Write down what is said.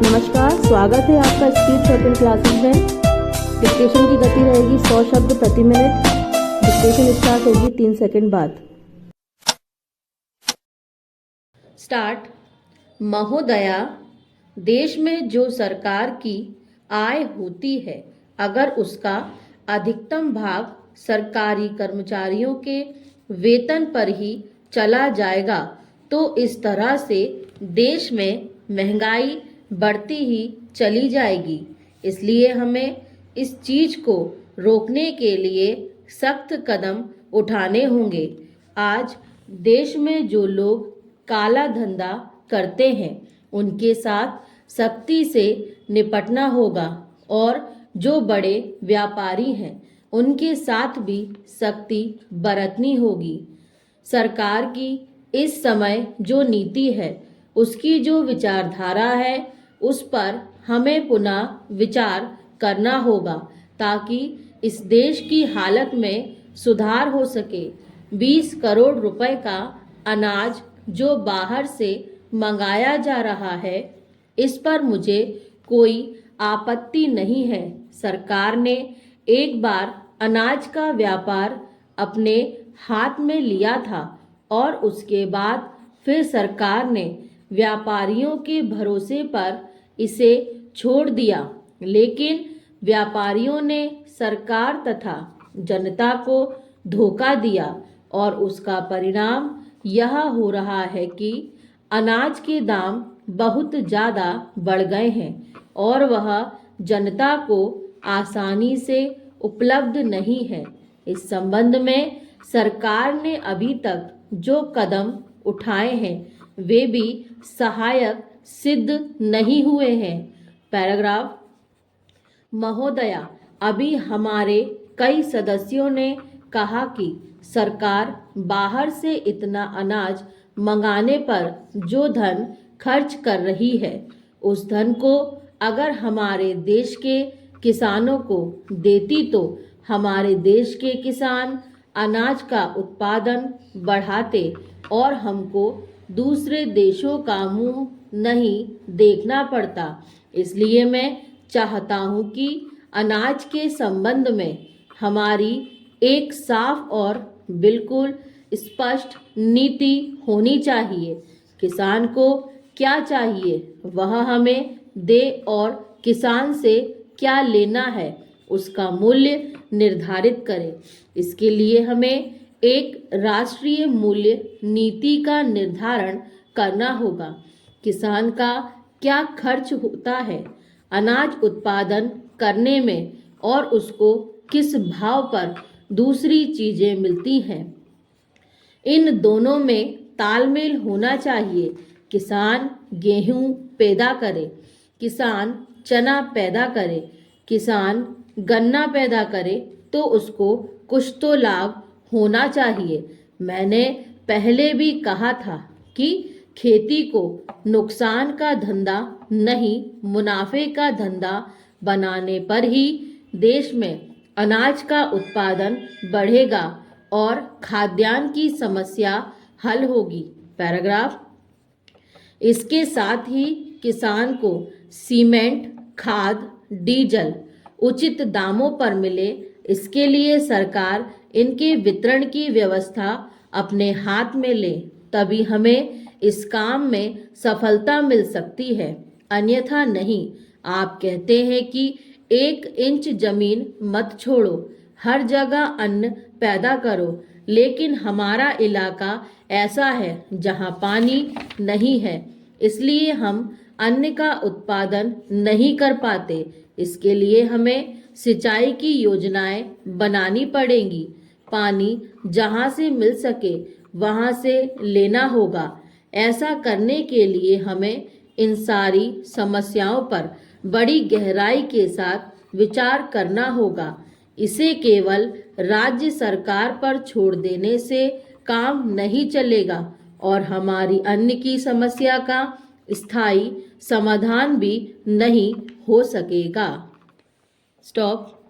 नमस्कार, स्वागत है आपका स्पीड शॉर्टन क्लासेस में। डिक्टेशन की गति रहेगी 100 शब्द प्रति मिनट। डिक्टेशन स्टार्ट होगी 3 सेकंड बाद। स्टार्ट। महोदया, देश में जो सरकार की आय होती है, अगर उसका अधिकतम भाग सरकारी कर्मचारियों के वेतन पर ही चला जाएगा तो इस तरह से देश में महंगाई बढ़ती ही चली जाएगी। इसलिए हमें इस चीज को रोकने के लिए सख्त कदम उठाने होंगे। आज देश में जो लोग काला धंधा करते हैं उनके साथ सख्ती से निपटना होगा और जो बड़े व्यापारी हैं उनके साथ भी सख्ती बरतनी होगी। सरकार की इस समय जो नीति है, उसकी जो विचारधारा है, उस पर हमें पुनः विचार करना होगा ताकि इस देश की हालत में सुधार हो सके। 20 करोड़ रुपए का अनाज जो बाहर से मंगाया जा रहा है, इस पर मुझे कोई आपत्ति नहीं है। सरकार ने एक बार अनाज का व्यापार अपने हाथ में लिया था और उसके बाद फिर सरकार ने व्यापारियों के भरोसे पर इसे छोड़ दिया, लेकिन व्यापारियों ने सरकार तथा जनता को धोखा दिया और उसका परिणाम यह हो रहा है कि अनाज के दाम बहुत ज़्यादा बढ़ गए हैं और वह जनता को आसानी से उपलब्ध नहीं है। इस संबंध में सरकार ने अभी तक जो कदम उठाए हैं वे भी सहायक सिद्ध नहीं हुए हैं। पैराग्राफ। महोदया, अभी हमारे कई सदस्यों ने कहा कि सरकार बाहर से इतना अनाज मंगाने पर जो धन खर्च कर रही है, उस धन को अगर हमारे देश के किसानों को देती तो हमारे देश के किसान अनाज का उत्पादन बढ़ाते और हमको दूसरे देशों का मुंह नहीं देखना पड़ता। इसलिए मैं चाहता हूं कि अनाज के संबंध में हमारी एक साफ और बिल्कुल स्पष्ट नीति होनी चाहिए। किसान को क्या चाहिए वह हमें दे और किसान से क्या लेना है उसका मूल्य निर्धारित करें। इसके लिए हमें एक राष्ट्रीय मूल्य नीति का निर्धारण करना होगा। किसान का क्या खर्च होता है अनाज उत्पादन करने में और उसको किस भाव पर दूसरी चीजें मिलती हैं, इन दोनों में तालमेल होना चाहिए। किसान गेहूं पैदा करे, किसान चना पैदा करे, किसान गन्ना पैदा करे तो उसको कुछ तो लाभ होना चाहिए। मैंने पहले भी कहा था कि खेती को नुकसान का धंधा नहीं मुनाफे का धंधा बनाने पर ही देश में अनाज का उत्पादन बढ़ेगा और खाद्यान्न की समस्या हल होगी। पैराग्राफ। इसके साथ ही किसान को सीमेंट, खाद, डीजल उचित दामों पर मिले, इसके लिए सरकार इनके वितरण की व्यवस्था अपने हाथ में ले, तभी हमें इस काम में सफलता मिल सकती है, अन्यथा नहीं। आप कहते हैं कि 1 इंच जमीन मत छोड़ो, हर जगह अन्न पैदा करो, लेकिन हमारा इलाका ऐसा है जहां पानी नहीं है, इसलिए हम अन्न का उत्पादन नहीं कर पाते। इसके लिए हमें सिंचाई की योजनाएं बनानी पड़ेंगी। पानी जहां से मिल सके वहां से लेना होगा। ऐसा करने के लिए हमें इन सारी समस्याओं पर बड़ी गहराई के साथ विचार करना होगा। इसे केवल राज्य सरकार पर छोड़ देने से काम नहीं चलेगा और हमारी अन्न की समस्या का स्थायी समाधान भी नहीं हो सकेगा। स्टॉप।